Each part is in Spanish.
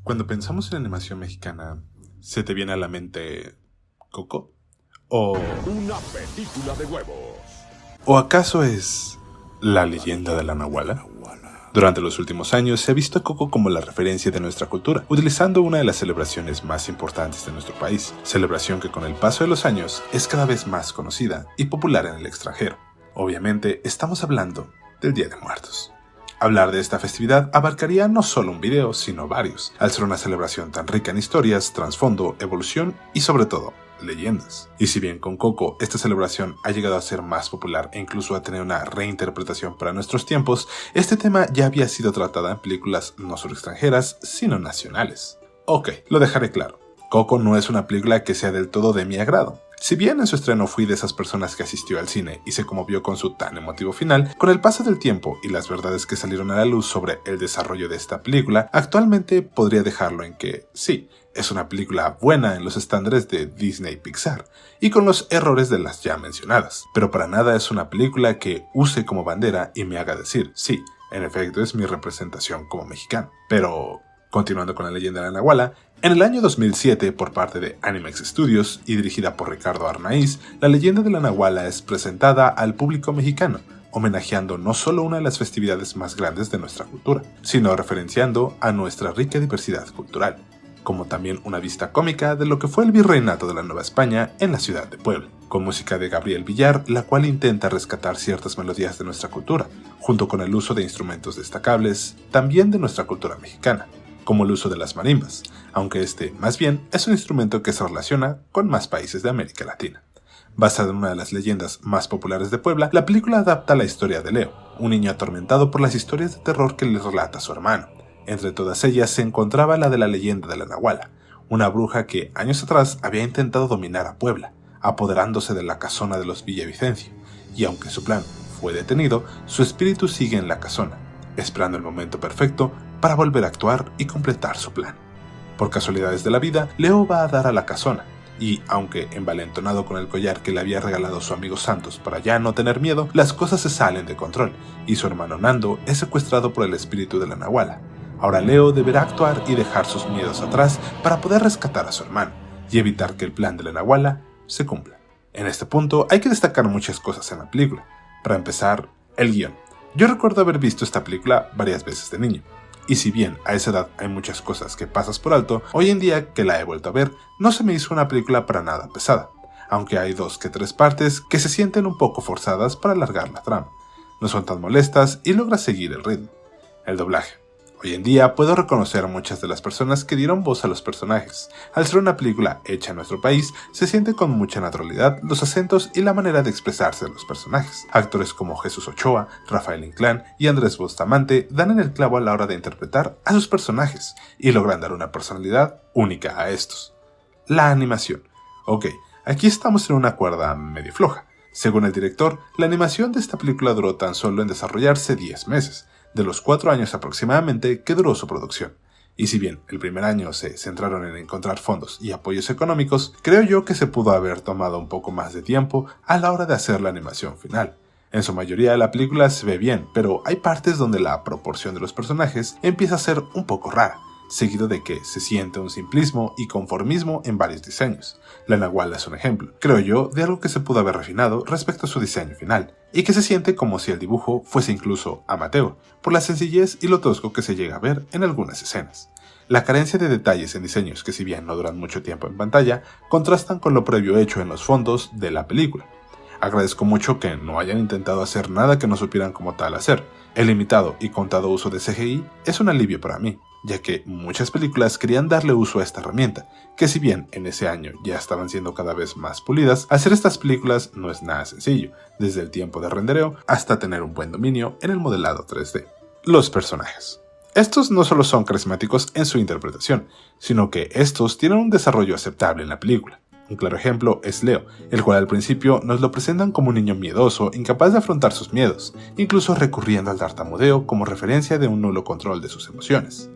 Cuando pensamos en animación mexicana, ¿se te viene a la mente Coco? ¿O Una película de huevos. acaso es La leyenda de la Nahuala? Durante los últimos años se ha visto a Coco como la referencia de nuestra cultura, utilizando una de las celebraciones más importantes de nuestro país, celebración que con el paso de los años es cada vez más conocida y popular en el extranjero. Obviamente estamos hablando del Día de Muertos. Hablar de esta festividad abarcaría no solo un video, sino varios, al ser una celebración tan rica en historias, trasfondo, evolución y sobre todo, leyendas. Y si bien con Coco esta celebración ha llegado a ser más popular e incluso a tener una reinterpretación para nuestros tiempos, este tema ya había sido tratado en películas no solo extranjeras, sino nacionales. Ok, lo dejaré claro. Coco no es una película que sea del todo de mi agrado. Si bien en su estreno fui de esas personas que asistió al cine y se conmovió con su tan emotivo final, con el paso del tiempo y las verdades que salieron a la luz sobre el desarrollo de esta película, actualmente podría dejarlo en que, sí, es una película buena en los estándares de Disney y Pixar, y con los errores de las ya mencionadas, pero para nada es una película que use como bandera y me haga decir, sí, en efecto es mi representación como mexicano. Pero, continuando con la leyenda de la Nahuala, en el año 2007, por parte de Animex Studios y dirigida por Ricardo Arnaiz, la leyenda de la Nahuala es presentada al público mexicano, homenajeando no solo una de las festividades más grandes de nuestra cultura, sino referenciando a nuestra rica diversidad cultural, como también una vista cómica de lo que fue el virreinato de la Nueva España en la ciudad de Puebla, con música de Gabriel Villar, la cual intenta rescatar ciertas melodías de nuestra cultura, junto con el uso de instrumentos destacables, también de nuestra cultura mexicana, como el uso de las marimbas, aunque este, más bien, es un instrumento que se relaciona con más países de América Latina. Basada en una de las leyendas más populares de Puebla, la película adapta la historia de Leo, un niño atormentado por las historias de terror que le relata su hermano. Entre todas ellas se encontraba la de la leyenda de la Nahuala, una bruja que años atrás había intentado dominar a Puebla, apoderándose de la casona de los Villavicencio, y aunque su plan fue detenido, su espíritu sigue en la casona, esperando el momento perfecto para volver a actuar y completar su plan. Por casualidades de la vida, Leo va a dar a la casona, y aunque envalentonado con el collar que le había regalado su amigo Santos para ya no tener miedo, las cosas se salen de control, y su hermano Nando es secuestrado por el espíritu de la Nahuala. Ahora Leo deberá actuar y dejar sus miedos atrás para poder rescatar a su hermano, y evitar que el plan de la Nahuala se cumpla. En este punto hay que destacar muchas cosas en la película. Para empezar, el guión. Yo recuerdo haber visto esta película varias veces de niño. Y si bien a esa edad hay muchas cosas que pasas por alto, hoy en día que la he vuelto a ver, no se me hizo una película para nada pesada, aunque hay 2 que 3 partes que se sienten un poco forzadas para alargar la trama. No son tan molestas y logra seguir el ritmo. El doblaje. Hoy en día puedo reconocer a muchas de las personas que dieron voz a los personajes. Al ser una película hecha en nuestro país, se siente con mucha naturalidad los acentos y la manera de expresarse de los personajes. Actores como Jesús Ochoa, Rafael Inclán y Andrés Bustamante dan en el clavo a la hora de interpretar a sus personajes y logran dar una personalidad única a estos. La animación. Ok, aquí estamos en una cuerda medio floja. Según el director, la animación de esta película duró tan solo en desarrollarse 10 meses, de los 4 años aproximadamente que duró su producción. Y si bien el primer año se centraron en encontrar fondos y apoyos económicos, creo yo que se pudo haber tomado un poco más de tiempo a la hora de hacer la animación final. En su mayoría la película se ve bien, pero hay partes donde la proporción de los personajes empieza a ser un poco rara, seguido de que se siente un simplismo y conformismo en varios diseños. La Nahuala es un ejemplo, creo yo, de algo que se pudo haber refinado respecto a su diseño final, y que se siente como si el dibujo fuese incluso amateur, por la sencillez y lo tosco que se llega a ver en algunas escenas. La carencia de detalles en diseños que si bien no duran mucho tiempo en pantalla, contrastan con lo previo hecho en los fondos de la película. Agradezco mucho que no hayan intentado hacer nada que no supieran como tal hacer. El limitado y contado uso de CGI es un alivio para mí, ya que muchas películas querían darle uso a esta herramienta, que si bien en ese año ya estaban siendo cada vez más pulidas, hacer estas películas no es nada sencillo, desde el tiempo de rendereo hasta tener un buen dominio en el modelado 3D. Los personajes. Estos no solo son carismáticos en su interpretación, sino que estos tienen un desarrollo aceptable en la película. Un claro ejemplo es Leo, el cual al principio nos lo presentan como un niño miedoso, incapaz de afrontar sus miedos, incluso recurriendo al tartamudeo como referencia de un nulo control de sus emociones.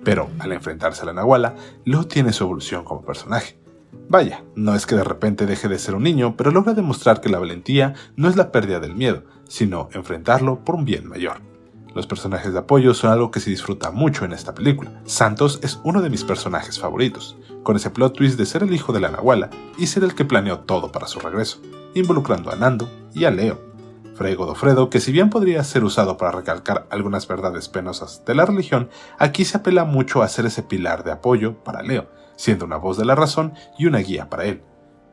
Pero al enfrentarse a la Nahuala, Leo tiene su evolución como personaje. Vaya, no es que de repente deje de ser un niño, pero logra demostrar que la valentía no es la pérdida del miedo, sino enfrentarlo por un bien mayor. Los personajes de apoyo son algo que se disfruta mucho en esta película. Santos es uno de mis personajes favoritos, con ese plot twist de ser el hijo de la Nahuala y ser el que planeó todo para su regreso, involucrando a Nando y a Leo. Fray Godofredo, que si bien podría ser usado para recalcar algunas verdades penosas de la religión, aquí se apela mucho a ser ese pilar de apoyo para Leo, siendo una voz de la razón y una guía para él.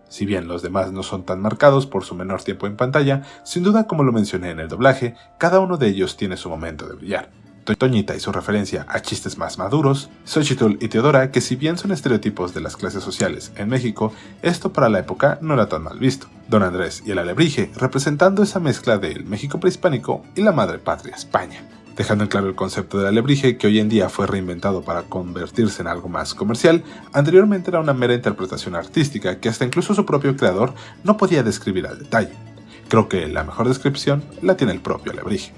Si bien los demás no son tan marcados por su menor tiempo en pantalla, sin duda, como lo mencioné en el doblaje, cada uno de ellos tiene su momento de brillar. Toñita y su referencia a chistes más maduros, Xochitl y Teodora, que si bien son estereotipos de las clases sociales en México, esto para la época no era tan mal visto. Don Andrés y el Alebrije, representando esa mezcla del México prehispánico y la madre patria España, dejando en claro el concepto del alebrije, que hoy en día fue reinventado para convertirse en algo más comercial. Anteriormente era una mera interpretación artística que hasta incluso su propio creador no podía describir al detalle. Creo que la mejor descripción la tiene el propio alebrije.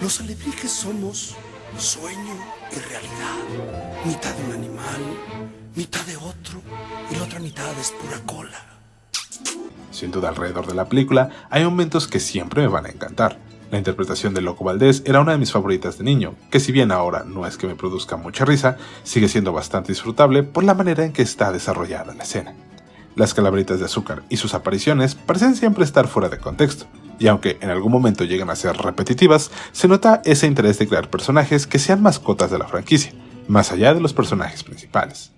Los alebrijes somos sueño y realidad. Mitad de un animal, mitad de otro, y la otra mitad es pura cola. Sin duda, alrededor de la película hay momentos que siempre me van a encantar. La interpretación de Loco Valdés era una de mis favoritas de niño, que si bien ahora no es que me produzca mucha risa, sigue siendo bastante disfrutable por la manera en que está desarrollada la escena. Las Calabritas de Azúcar y sus apariciones parecen siempre estar fuera de contexto, y aunque en algún momento llegan a ser repetitivas, se nota ese interés de crear personajes que sean mascotas de la franquicia, más allá de los personajes principales.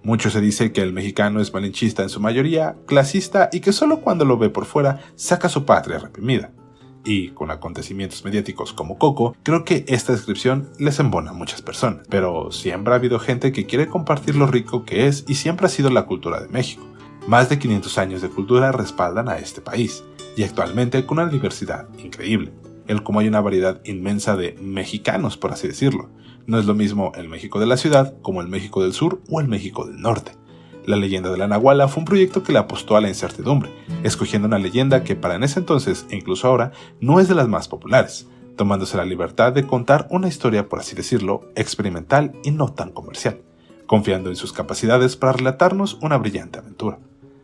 Mucho se dice que el mexicano es malinchista en su mayoría, clasista y que solo cuando lo ve por fuera saca su patria reprimida. Y con acontecimientos mediáticos como Coco, creo que esta descripción les embona a muchas personas. Pero siempre ha habido gente que quiere compartir lo rico que es y siempre ha sido la cultura de México. Más de 500 años de cultura respaldan a este país, y actualmente con una diversidad increíble. Como hay una variedad inmensa de mexicanos, por así decirlo. No es lo mismo el México de la ciudad como el México del sur o el México del norte. La leyenda de la Nahuala fue un proyecto que le apostó a la incertidumbre, escogiendo una leyenda que para en ese entonces, e incluso ahora, no es de las más populares, tomándose la libertad de contar una historia, por así decirlo, experimental y no tan comercial, confiando en sus capacidades para relatarnos una brillante aventura.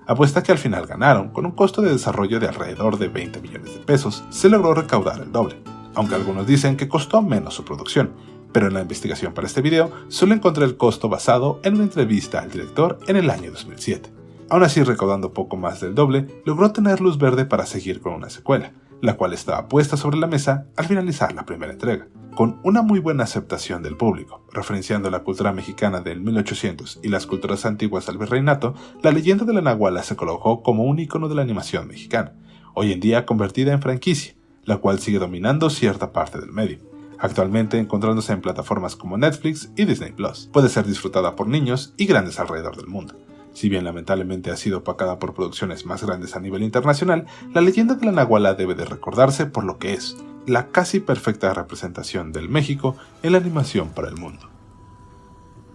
Apuesta que al final ganaron, con un costo de desarrollo de alrededor de 20 millones de pesos, se logró recaudar el doble, aunque algunos dicen que costó menos su producción, pero en la investigación para este video solo encontré el costo basado en una entrevista al director en el año 2007. Aún así, recaudando poco más del doble, logró tener luz verde para seguir con una secuela, la cual estaba puesta sobre la mesa al finalizar la primera entrega, con una muy buena aceptación del público. Referenciando la cultura mexicana del 1800 y las culturas antiguas al virreinato, la leyenda de la Nahuala se colocó como un icono de la animación mexicana, hoy en día convertida en franquicia, la cual sigue dominando cierta parte del medio. Actualmente encontrándose en plataformas como Netflix y Disney Plus, puede ser disfrutada por niños y grandes alrededor del mundo. Si bien lamentablemente ha sido opacada por producciones más grandes a nivel internacional, la leyenda de la Nahuala debe de recordarse por lo que es, la casi perfecta representación del México en la animación para el mundo.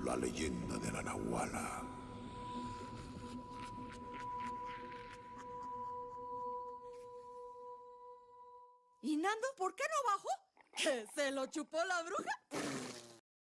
La leyenda de la Nahuala. ¿Y Nando por qué no bajó? ¿Que se lo chupó la bruja?